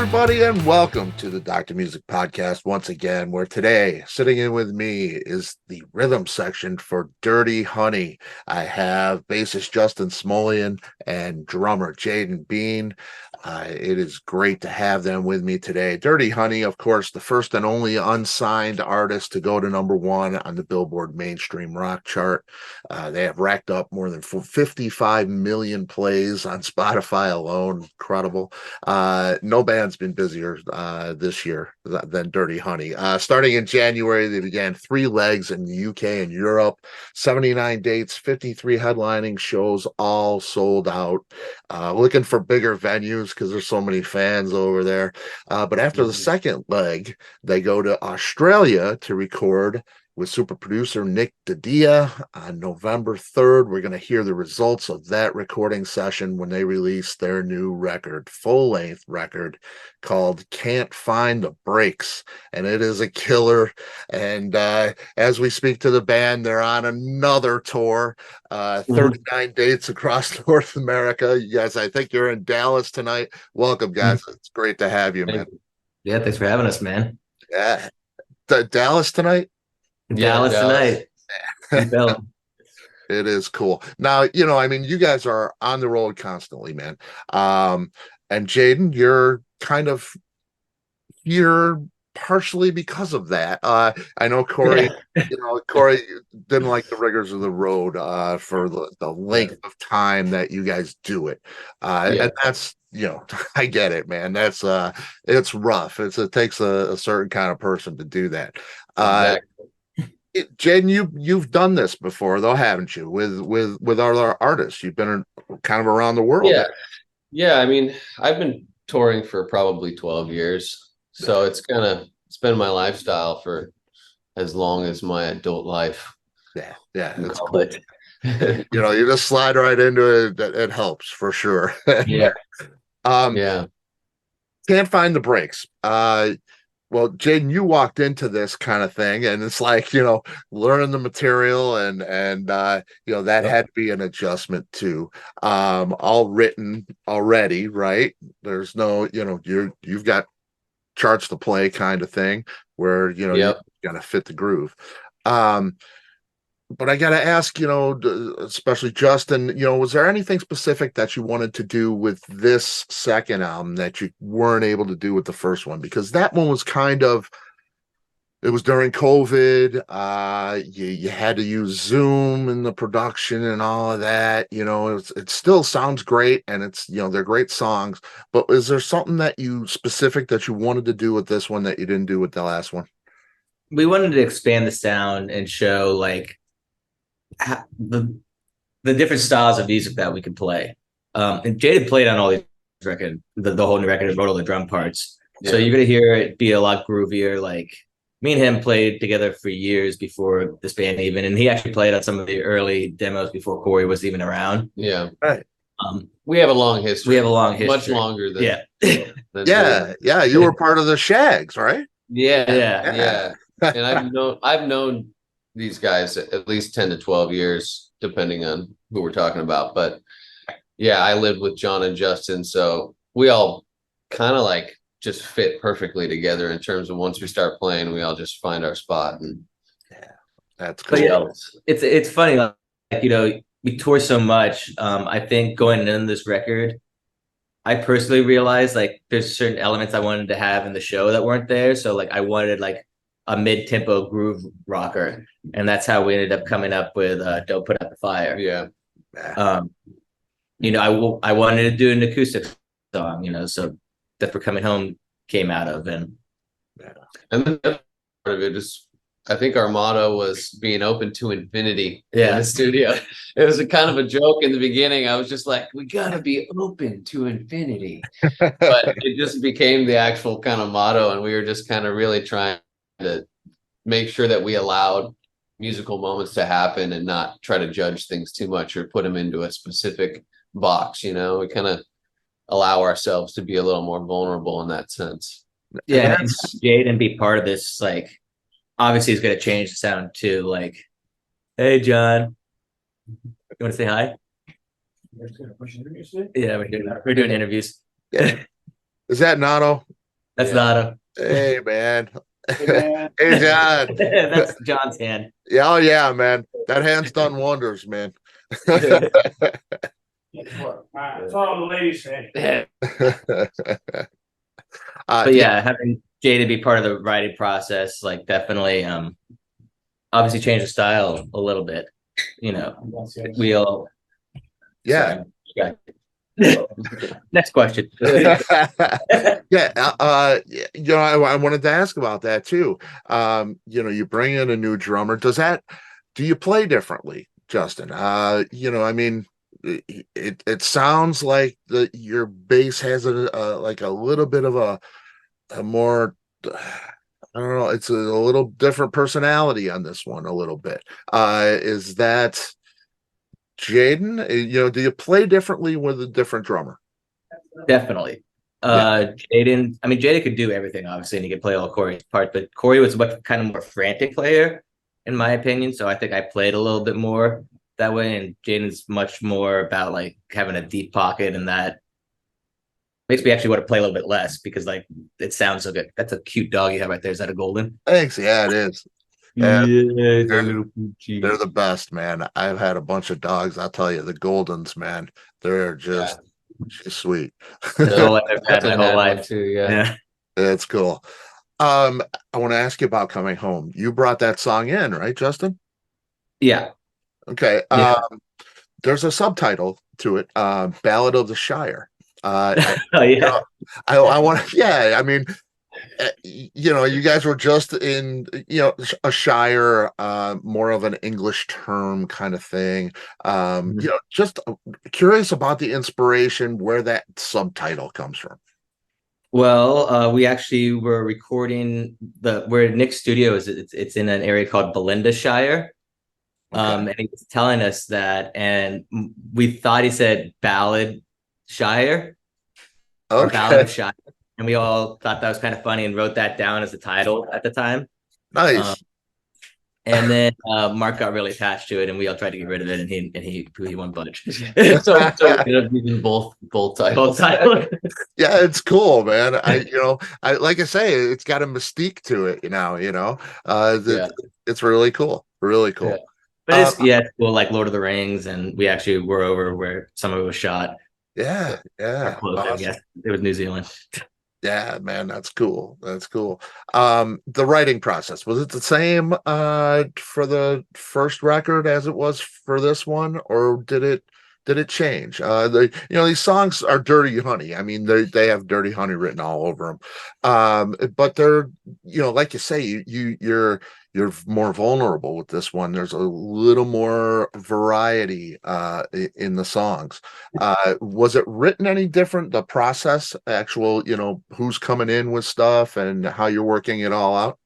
everybody, and welcome to the Dr. Music Podcast once again, where today, sitting in with me is the rhythm section for Dirty Honey. I have bassist Justin Smolian and drummer Jaydon Bean. It is great to have them with me today. Dirty Honey, of course, the first and only unsigned artist to go to #1 on the Billboard Mainstream Rock chart. They have racked up more than 55 million plays on Spotify alone. Incredible. No band's been busier this year than Dirty Honey. Starting in January, they began 3 legs in the UK and Europe, 79 dates, 53 headlining shows, all sold out. Looking for bigger venues because there's so many fans over there. But after the second leg, they go to Australia to record with super producer Nick DiDia on November 3rd. We're going to hear the results of that recording session when they release their new record, full-length record called Can't Find the Brakes, and it is a killer. And as we speak to the band, they're on another tour, 39 dates across North America. You guys, I think you're in Dallas tonight. Welcome, guys. It's great to have you, man. Yeah, thanks for having us, man. Yeah. Dallas tonight? Dallas tonight. It is cool. Now, I mean, you guys are on the road constantly, man. And Jaydon, you're kind of here partially because of that. I know Corey, Corey didn't like the rigors of the road for the length of time that you guys do it. And that's, I get it, man. That's it's rough. It takes a certain kind of person to do that. Exactly. Jaydon, you've done this before, though, haven't you? With other artists, you've been kind of around the world. Yeah. I mean, I've been touring for probably 12 years, so it's been my lifestyle for as long as my adult life. Yeah, it's cool. You just slide right into it. It helps for sure. Yeah. Can't Find the Brakes. Well, Jaydon, you walked into this kind of thing, and it's like, learning the material and that had to be an adjustment too. All written already, right? There's no, you've got charts to play kind of thing where, you got to fit the groove. But I got to ask, especially Justin, was there anything specific that you wanted to do with this second album that you weren't able to do with the first one? Because that one was it was during COVID. You had to use Zoom in the production and all of that. It still sounds great, and it's, they're great songs. But is there something specific that you wanted to do with this one that you didn't do with the last one? We wanted to expand the sound and show the different styles of music that we could play. And Jaydon played on all these records, the whole new record, and wrote all the drum parts. So you're gonna hear it be a lot groovier. Like, me and him played together for years before this band even, and he actually played on some of the early demos before Corey was even around. Yeah. Right. We have a long history. Much longer than yeah. You were part of the Shags, right? Yeah. And I've known these guys at least 10 to 12 years, depending on who we're talking about. But yeah, I lived with John and Justin, so we all kind of just fit perfectly together in terms of once we start playing, we all just find our spot. And that's cool. But it's funny, we tour so much. I think going into this record, I personally realized there's certain elements I wanted to have in the show that weren't there. So I wanted a mid-tempo groove rocker, and that's how we ended up coming up with Don't Put Out the Fire. I wanted to do an acoustic song, so that's where Coming Home came out of. And then part of it is, I think our motto was being open to infinity in the studio. It was a kind of a joke in the beginning. I was just like, we gotta be open to infinity. But it just became the actual kind of motto, and we were just kind of really trying to make sure that we allowed musical moments to happen and not try to judge things too much or put them into a specific box. We kind of allow ourselves to be a little more vulnerable in that sense. Yeah, and Jaydon be part of this, obviously he's going to change the sound too. Hey, John, you want to say hi? Yeah, we're doing interviews. Is that Nato? That's not a. Hey, man. Hey, man. Hey, John. That's John's hand. Yeah, oh yeah, man. That hand's done wonders, man. It's all the ladies say. But yeah, having Jay to be part of the writing process, like definitely, obviously changed the style a little bit. You know, we all. Yeah. Sorry. Next question. Yeah, I wanted to ask about that too. You bring in a new drummer. Do you play differently, Justin? I mean, it sounds like your bass has a little bit of a more, I don't know, it's a little different personality on this one a little bit. Is that Jaydon? Do you play differently with a different drummer? Definitely. Jaydon, I mean, Jaydon could do everything, obviously, and he could play all Corey's parts, but Corey was much kind of more frantic player, in my opinion. So I think I played a little bit more that way, and Jaden's much more about like having a deep pocket, and that makes me actually want to play a little bit less because like it sounds so good. That's a cute dog you have right there. Is that a golden? Thanks. Yeah, it is. Yeah, they're the best, man. I've had a bunch of dogs. I'll tell you, the Goldens, man, they're just sweet. That's all I've ever had my whole life too. Yeah. It's cool. I want to ask you about Coming Home. You brought that song in, right, Justin? Yeah. Okay. Yeah. There's a subtitle to it, Ballad of the Shire. Oh yeah. I want to, yeah, I mean, you guys were just in, a shire, more of an English term kind of thing. Just curious about the inspiration, where that subtitle comes from. Well, we actually were recording where Nick's studio is. It's in an area called Belinda Shire. Okay. And he was telling us that, and we thought he said Ballad Shire. Okay. Ballad of Shire. And we all thought that was kind of funny and wrote that down as the title at the time. Nice. And then Mark got really attached to it, and we all tried to get rid of it, and he won bunch. so using both titles. Yeah, it's cool, man. I like I say, it's got a mystique to it. It's really cool. Really cool. Yeah. But it's cool, like Lord of the Rings, and we actually were over where some of it was shot. Yeah. Close, awesome. I guess it was New Zealand. Yeah, man, that's cool. That's cool. The writing process, was it the same for the first record as it was for this one, or did it change? These songs are Dirty Honey. I mean, they have Dirty Honey written all over them. But they're, like you say, you're more vulnerable with this one. There's a little more variety in the songs. Was it written any different? The process, actual, who's coming in with stuff and how you're working it all out?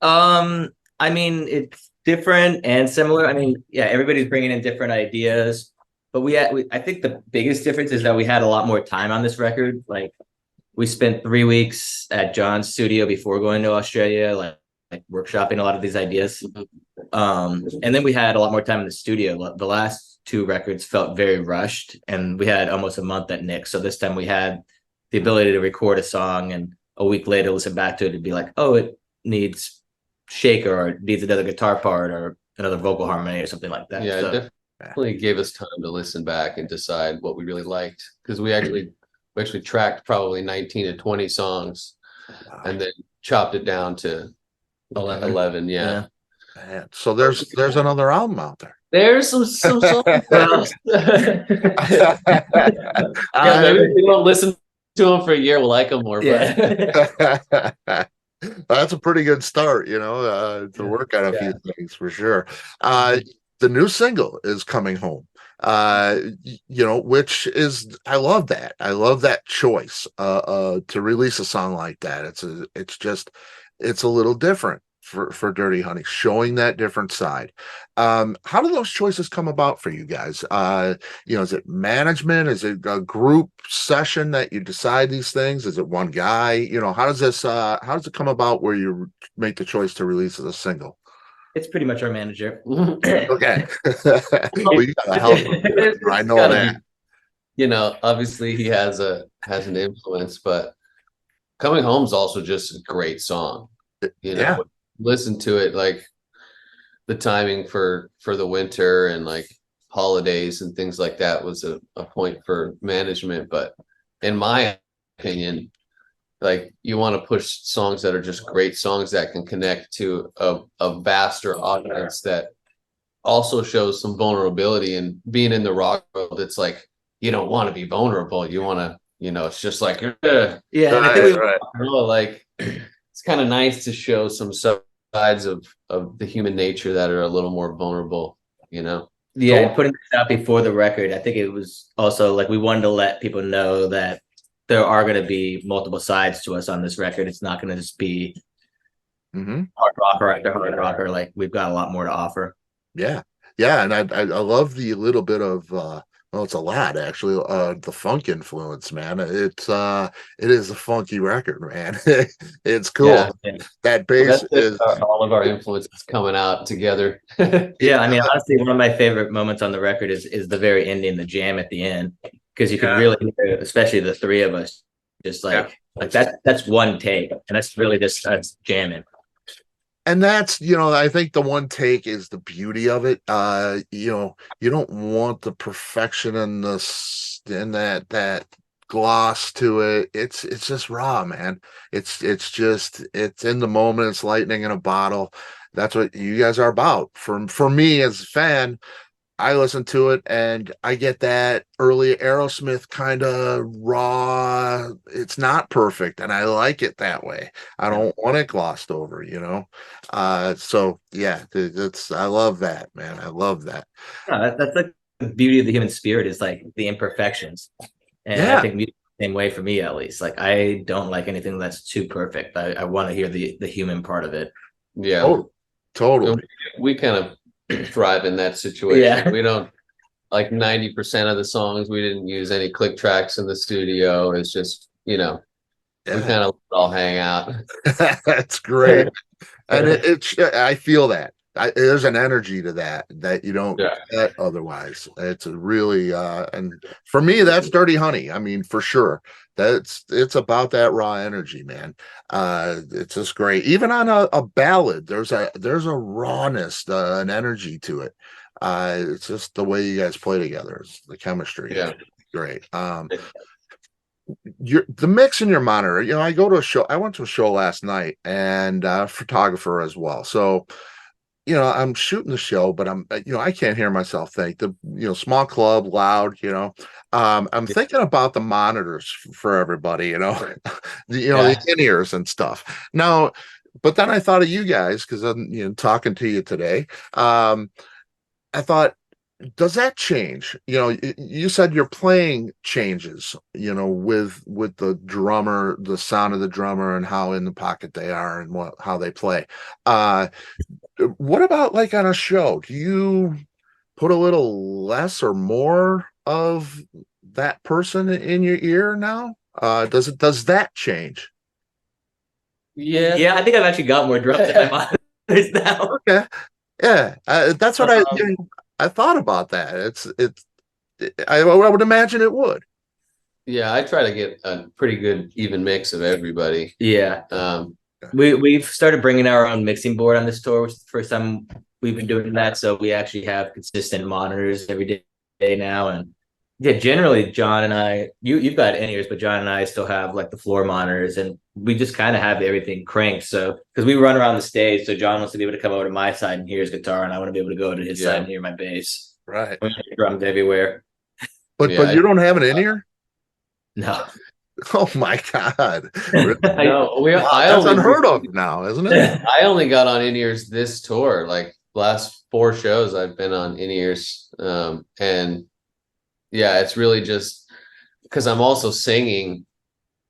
I mean, it's different and similar. I mean, yeah, everybody's bringing in different ideas, but I think the biggest difference is that we had a lot more time on this record. Like, we spent 3 weeks at John's studio before going to Australia, like workshopping a lot of these ideas. And then we had a lot more time in the studio. The last 2 records felt very rushed, and we had almost a month at Nick. So this time we had the ability to record a song and a week later listen back to it and be like, oh, it needs shaker, or it needs another guitar part, or another vocal harmony, or something like that. Yeah, so, definitely gave us time to listen back and decide what we really liked, because we actually tracked probably 19 to 20 songs and then chopped it down to 11. Yeah. Man, so there's another album out there. There's some songs. Maybe if we don't listen to them for a year, we'll like them more. But that's a pretty good start, to work on a few things for sure. The new single is Coming Home, which is, I love that. I love that choice to release a song like that. It's a little different for Dirty Honey, showing that different side. How do those choices come about for you guys? Is it management? Is it a group session that you decide these things? Is it one guy? How does it come about where you make the choice to release as a single? It's pretty much our manager. Okay. Well, you gotta help him. I know that. obviously he has an influence, but Coming Home's also just a great song. Yeah. Listen to it, like the timing for the winter and like holidays and things like that was a point for management. But in my opinion, like you want to push songs that are just great songs that can connect to a vaster audience that also shows some vulnerability. And being in the rock world, it's like you don't want to be vulnerable. You want to, it's just like Yeah, and I think like it's kind of nice to show some sides of the human nature that are a little more vulnerable, yeah, and putting this out before the record, I think it was also like we wanted to let people know that there are going to be multiple sides to us on this record. It's not going to just be hard rock after hard rock, or like we've got a lot more to offer. Yeah. Yeah. And I love the little bit of well, it's a lot actually, the funk influence, man. It is a funky record, man. It's cool. Yeah. That bass is all of our influences coming out together. Yeah, I mean, honestly, one of my favorite moments on the record is the very ending, the jam at the end, because you can really hear, especially the three of us, just like that's one take, and that's really just us jamming. and that's, I think the one take is the beauty of it. You don't want the perfection and that gloss to it. It's just raw, man. It's in the moment. It's lightning in a bottle. That's what you guys are about. For me as a fan, I listen to it and I get that early Aerosmith kind of raw. It's not perfect, and I like it that way. I don't want it glossed over, So yeah, I love that, man. I love that. No, that's like the beauty of the human spirit is like the imperfections, and I think music the same way for me at least. Like I don't like anything that's too perfect. I want to hear the human part of it. Yeah, totally. We kind of thrive in that situation. Yeah. We don't like 90% of the songs. We didn't use any click tracks in the studio. It's just, we kind of all hang out. That's great. And I feel that there's an energy to that you don't get otherwise. It's a really, and for me, that's Dirty Honey. I mean, for sure. It's about that raw energy, man. It's just great. Even on a ballad, there's a rawness, an energy to it. It's just the way you guys play together. It's the chemistry. Yeah. Great. The mix in your monitor, I went to a show last night, and photographer as well. So, I'm shooting the show, but I can't hear myself think. The small club, loud, I'm thinking about the monitors for everybody, the in-ears and stuff. Now, but then I thought of you guys because I'm talking to you today. I thought, does that change? You said your playing changes, with the drummer, the sound of the drummer, and how in the pocket they are, and how they play. What about like on a show? Do you put a little less or more of that person in your ear now? Does that change? Yeah, I think I've actually got more drums in my monitors now. Okay, yeah, that's what I thought about that. I would imagine it would. Yeah, I try to get a pretty good even mix of everybody. Yeah. We've started bringing our own mixing board on this tour, which is the first time we've been doing that. So we actually have consistent monitors every day now. And yeah, generally John and I, you've got in-ears, but John and I still have like the floor monitors, and we just kind of have everything cranked. So because we run around the stage, so John wants to be able to come over to my side and hear his guitar, and I want to be able to go to his side and hear my bass. Right. Drums everywhere. But you don't have an in-ear? No. Oh my God. No, that's unheard of now, isn't it? I only got on in-ears this tour. Like last 4 shows I've been on in-ears. And yeah, it's really just because I'm also singing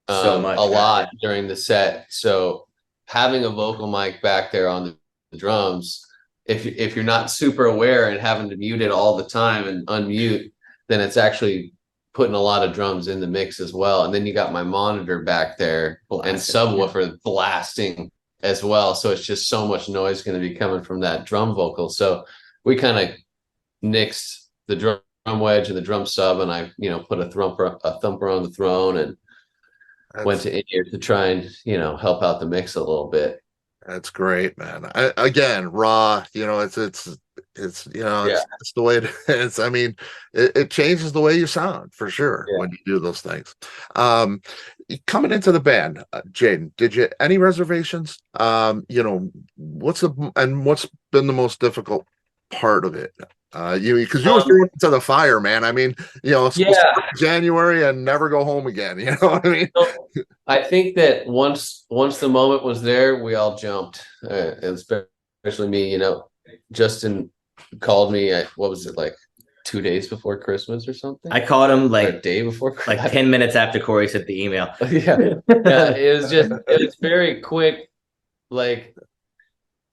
so much, a lot during the set. So having a vocal mic back there on the drums, if you're not super aware and having to mute it all the time and unmute, then it's actually putting a lot of drums in the mix as well. And then you got my monitor back there and subwoofer blasting as well. So it's just so much noise going to be coming from that drum vocal. So we kind of nixed the wedge and the drum sub, and I, put a thumper on the throne, and went to in-ear to try and, help out the mix a little bit. That's great, man. Again, raw, it's it's the way it is. I mean, it changes the way you sound for sure when you do those things. Coming into the band, Jaydon, did you any reservations? What's been the most difficult part of it? Because you was thrown into the fire, man. I mean, January and never go home again. You know what I mean? So, I think that once the moment was there, we all jumped, especially me. Justin called me. What was it, like 2 days before Christmas or something? I called him like a day before Christmas. Like 10 minutes after Corey sent the email. Yeah, it was very quick. Like,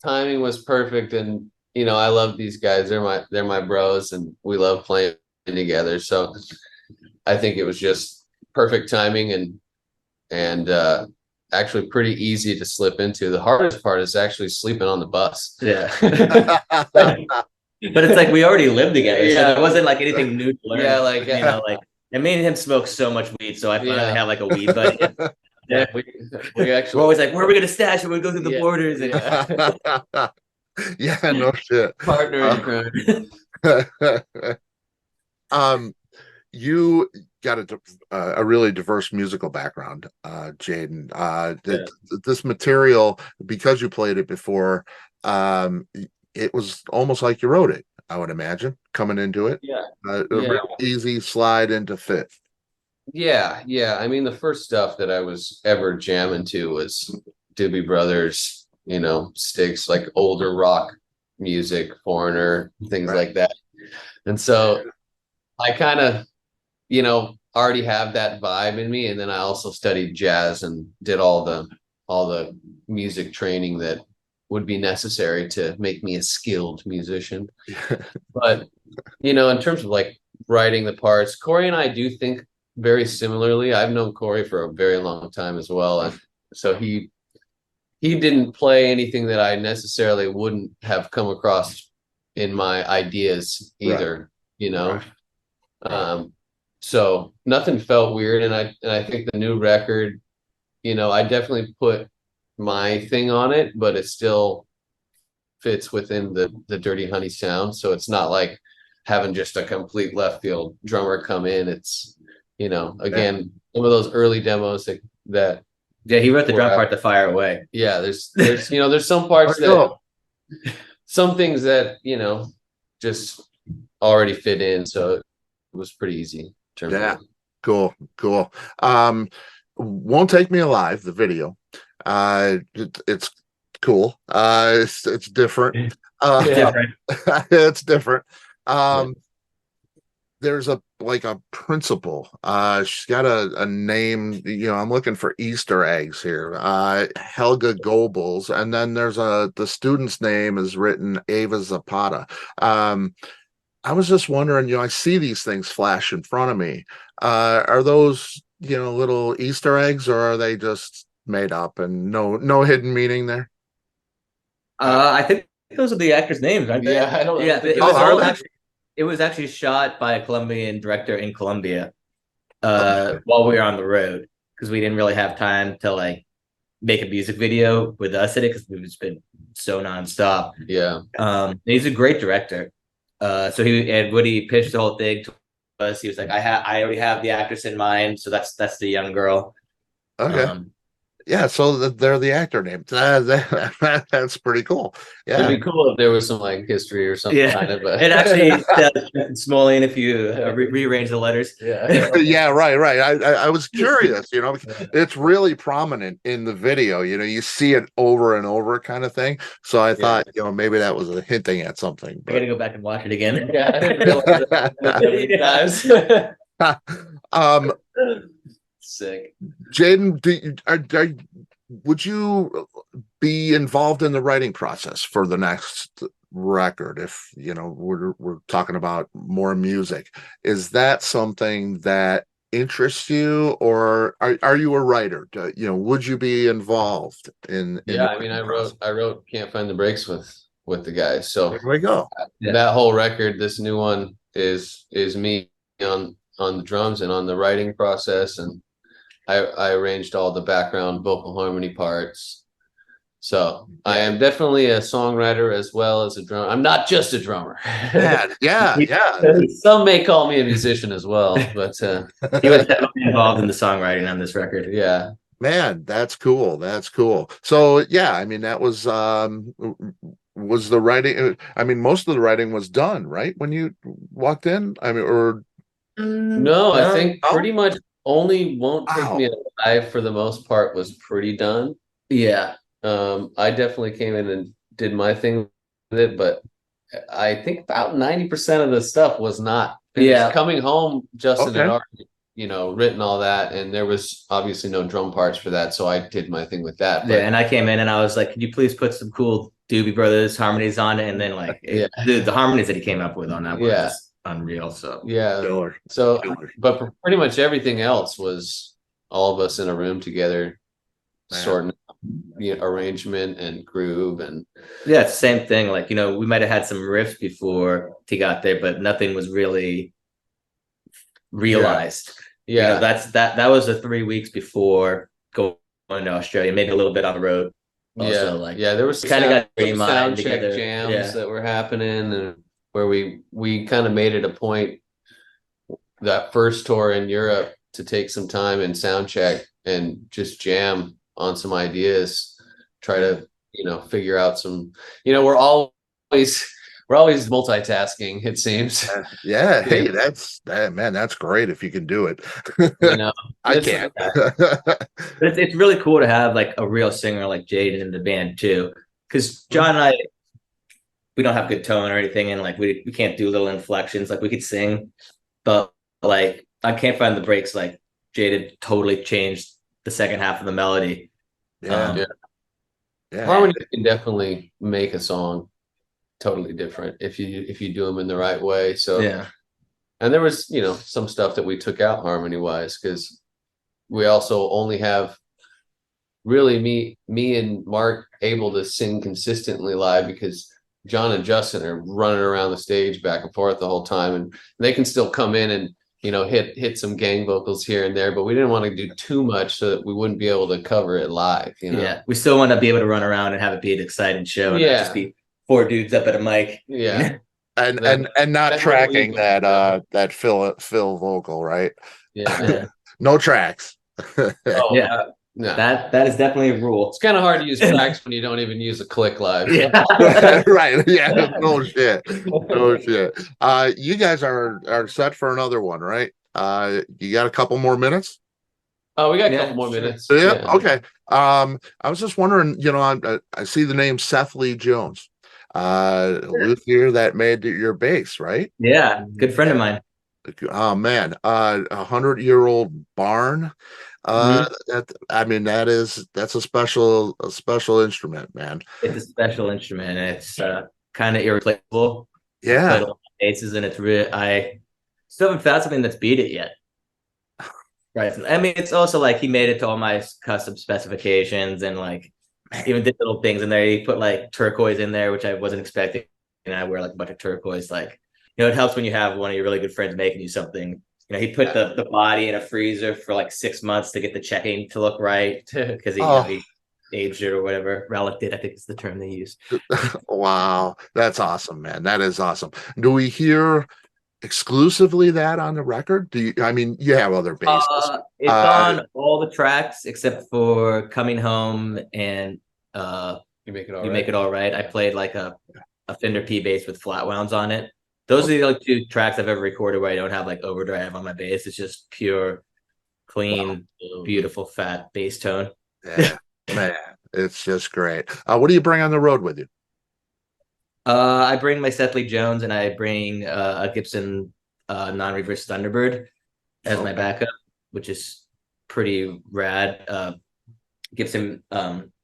timing was perfect, and I love these guys. They're my bros, and we love playing together. So I think it was just perfect timing, and actually pretty easy to slip into. The hardest part is actually sleeping on the bus. Yeah. But it's like we already lived together, so it wasn't like anything new to learn. Yeah, like and me and him smoke so much weed, so I finally have like a weed buddy. Yeah, we actually we're always like, where are we gonna stash it? We go through the borders. And yeah, no shit. Partner in crime. You got a really diverse musical background, Jaydon. This material, because you played it before, it was almost like you wrote it, I would imagine, coming into it. A real easy slide into fit. Yeah. I mean, the first stuff that I was ever jamming to was Doobie Brothers, Styx, like older rock music, Foreigner, things like that. And so I kind of, already have that vibe in me. And then I also studied jazz and did all the music training that would be necessary to make me a skilled musician. But, in terms of like writing the parts, Corey and I do think very similarly. I've known Corey for a very long time as well. And so he didn't play anything that I necessarily wouldn't have come across in my ideas either, so nothing felt weird. And I think the new record, I definitely put my thing on it, but it still fits within the Dirty Honey sound. So it's not like having just a complete left field drummer come in. It's, again, some of those early demos that he wrote the drum part to Fire Away. Yeah, there's some parts some things that just already fit in, so it was pretty easy. Cool. Won't Take Me Alive, the video. It's cool. It's different. It's different. There's a principal. She's got a name. I'm looking for Easter eggs here. Helga Goebbels, and then there's the student's name is written Ava Zapata. I was just wondering, I see these things flash in front of me. Are those little Easter eggs, or are they just made up and no hidden meaning there? I think those are the actors' names, aren't they? Yeah, I don't know. Yeah, it was actually shot by a Colombian director in Colombia while we were on the road, because we didn't really have time to like make a music video with us in it, because we've just been so nonstop. Yeah. He's a great director. So Woody pitched the whole thing to us. He was like, I already have the actress in mind, so that's the young girl. Okay. Yeah, so they're the actor names. That's pretty cool. Yeah, it'd be cool if there was some like history or something kind of. It actually Justin Smolian if you rearrange the letters. Yeah, right. I was curious, it's really prominent in the video. You see it over and over, kind of thing. So I thought, maybe that was hinting at something. But I gotta go back and watch it again. Yeah, I didn't realize that. Sick. Jaydon, would you be involved in the writing process for the next record? If we're talking about more music, is that something that interests you, or are you a writer? Would you be involved in I mean, I wrote Can't Find the Brakes with the guys, so there we go. That whole record, this new one, is me on the drums and on the writing process, and I arranged all the background vocal harmony parts. So I am definitely a songwriter as well as a drummer. I'm not just a drummer. Yeah. Some may call me a musician as well, but he was definitely involved in the songwriting on this record. yeah. Man, that's cool. That's cool. So yeah, I mean that was the writing, I mean most of the writing was done, right? When you walked in? I mean, or No, I think pretty much only Won't Take wow. Me Alive for the most part was pretty done. Yeah. I definitely came in and did my thing with it, but I think about 90% of the stuff was not finished. Yeah. Coming Home, Justin Okay. had already, written all that, and there was obviously no drum parts for that, so I did my thing with that. But Yeah, and I came in and I was like, "Could you please put some cool Doobie Brothers harmonies on it?" And then the harmonies that he came up with on that were just unreal. So Killer. So, but for pretty much everything else was all of us in a room together, sorting arrangement and groove, and yeah, it's the same thing. Like, we might have had some riffs before he got there, but nothing was really realized. Yeah. That was the 3 weeks before going to Australia, maybe a little bit on the road. Also, there was kind of got sound check together. jams that were happening, and where we kind of made it a point that first tour in Europe to take some time and sound check and just jam on some ideas, try to figure out some, we're always multitasking, it seems. Yeah. Hey, that's great if you can do it. I can't. It's really cool to have like a real singer like Jaydon in the band too, because John and I, we don't have good tone or anything, and like we can't do little inflections. Like we could sing, but like I can't find the breaks. Like Jaydon totally changed the second half of the melody. Yeah. Harmony can definitely make a song totally different if you do them in the right way. So and there was some stuff that we took out harmony wise, because we also only have really me and Mark able to sing consistently live, because John and Justin are running around the stage back and forth the whole time, and they can still come in and hit some gang vocals here and there, but we didn't want to do too much so that we wouldn't be able to cover it live. Yeah, we still want to be able to run around and have it be an exciting show, and not just be 4 dudes up at a mic. And not tracking that Phil vocal, right? No tracks. No. That is definitely a rule. It's kind of hard to use tracks when you don't even use a click live. Right. Yeah. No shit. You guys are set for another one, right? You got a couple more minutes? Oh, we got a couple more minutes. Yeah. Okay. I was just wondering, I see the name Seth Lee Jones, luthier that made your bass, right? Yeah, good friend of mine. Oh man, 100-year-old barn. That's a special instrument, man. It's a special instrument. It's kind of irreplaceable. Yeah. Basses, and it's real. I still haven't found something that's beat it yet. Right. I mean, it's also like he made it to all my custom specifications, and like even did little things in there. He put like turquoise in there, which I wasn't expecting. And I wear like a bunch of turquoise. Like, it helps when you have one of your really good friends making you something. He put the body in a freezer for like 6 months to get the checking to look right, because he aged it or whatever. Relic did, I think is the term they use. Wow, that's awesome, man. That is awesome. Do we hear exclusively that on the record? You have other basses? It's on all the tracks except for Coming Home and You Make It All Right. I played like a Fender P bass with flat wounds on it. Those are the only 2 tracks I've ever recorded where I don't have like overdrive on my bass. It's just pure, clean, beautiful, fat bass tone. Yeah, man, it's just great. What do you bring on the road with you? I bring my Seth Lee Jones, and I bring a Gibson non-reverse Thunderbird as my backup, which is pretty rad. Gibson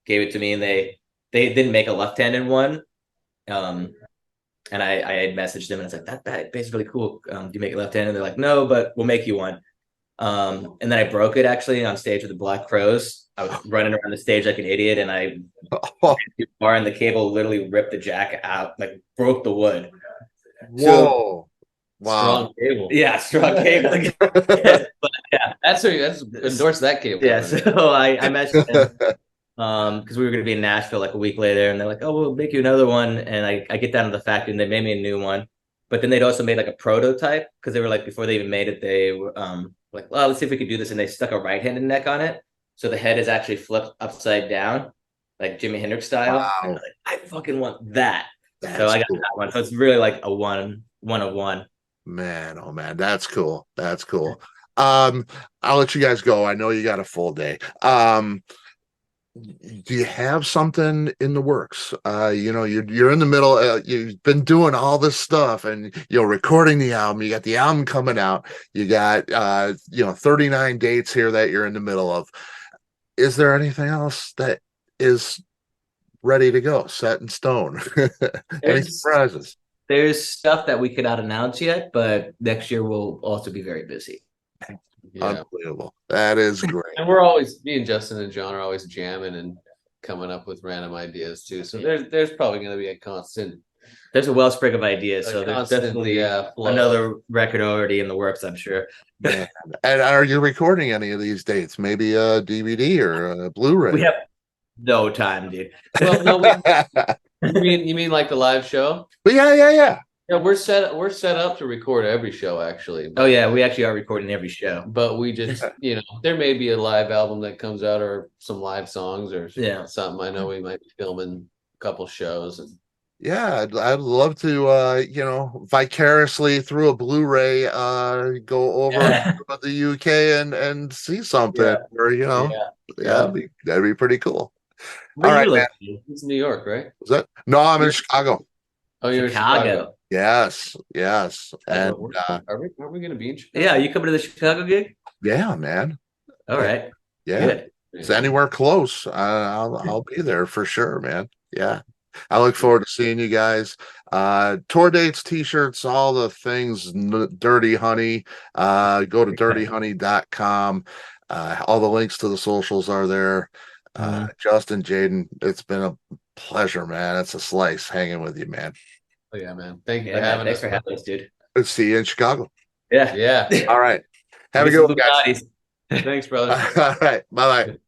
gave it to me, and they didn't make a left-handed one. And I had messaged them, and it's like, that bass is really cool. Do you make it left-handed? And they're like, no, but we'll make you one. And then I broke it actually on stage with the Black Crows. I was running around the stage like an idiot, and I and the cable literally ripped the jack out, like broke the wood. Whoa. Strong cable. Yeah, strong cable. But yeah, That's endorse that cable. yeah. So I messaged them because we were going to be in Nashville like a week later, and they're like, "Oh, we'll make you another one." And I get down to the factory, and they made me a new one. But then they'd also made like a prototype because they were like, before they even made it, they were like, "Well, let's see if we could do this," and they stuck a right-handed neck on it, so the head is actually flipped upside down, like Jimi Hendrix style. Wow. And I was like, I fucking want that. That's So I got cool. that one. So it's really like a one of one. Man, oh man, that's cool. That's cool. I'll let you guys go. I know you got a full day. Do you have something in the works? You're in the middle, you've been doing all this stuff, and you're recording the album, you got the album coming out, you got 39 dates here that you're in the middle of. Is there anything else that is ready to go, set in stone? Any surprises? There's stuff that we cannot announce yet, but next year we'll also be very busy. Yeah. Unbelievable. That is great. And me and Justin and John are always jamming and coming up with random ideas too. So there's probably going to be a constant. There's a wellspring of ideas, so there's constant, definitely flow. another record already in the works, I'm sure. Man. And are you recording any of these dates? Maybe a DVD or a Blu-ray? We have no time, dude. Well, no, you mean like the live show? But yeah. Yeah, we're set up to record every show actually. Oh yeah, we actually are recording every show. But we just, there may be a live album that comes out or some live songs or something. I know we might be filming a couple shows. And yeah, I'd love to, vicariously through a Blu-ray, go over to the UK and see something. Or that'd be pretty cool. Where all right, man. It's New York, right? Is that? No, I'm in Chicago. Oh, you're Chicago. in Chicago. Yes. And are we going to be in Chicago? Yeah, you coming to the Chicago gig? yeah, man. All right. Yeah. Good. It's anywhere close. I'll be there for sure, man. Yeah. I look forward to seeing you guys. Tour dates, t-shirts, all the things, Dirty Honey. Go to dirtyhoney.com. All the links to the socials are there. Justin, Jaydon, it's been a pleasure, man. It's a slice hanging with you, man. Oh yeah, man. Thank you for having us. Thanks for having us, dude. Let's see you in Chicago. Yeah. All right. Have a good one, guys. Thanks, brother. All right. Bye-bye.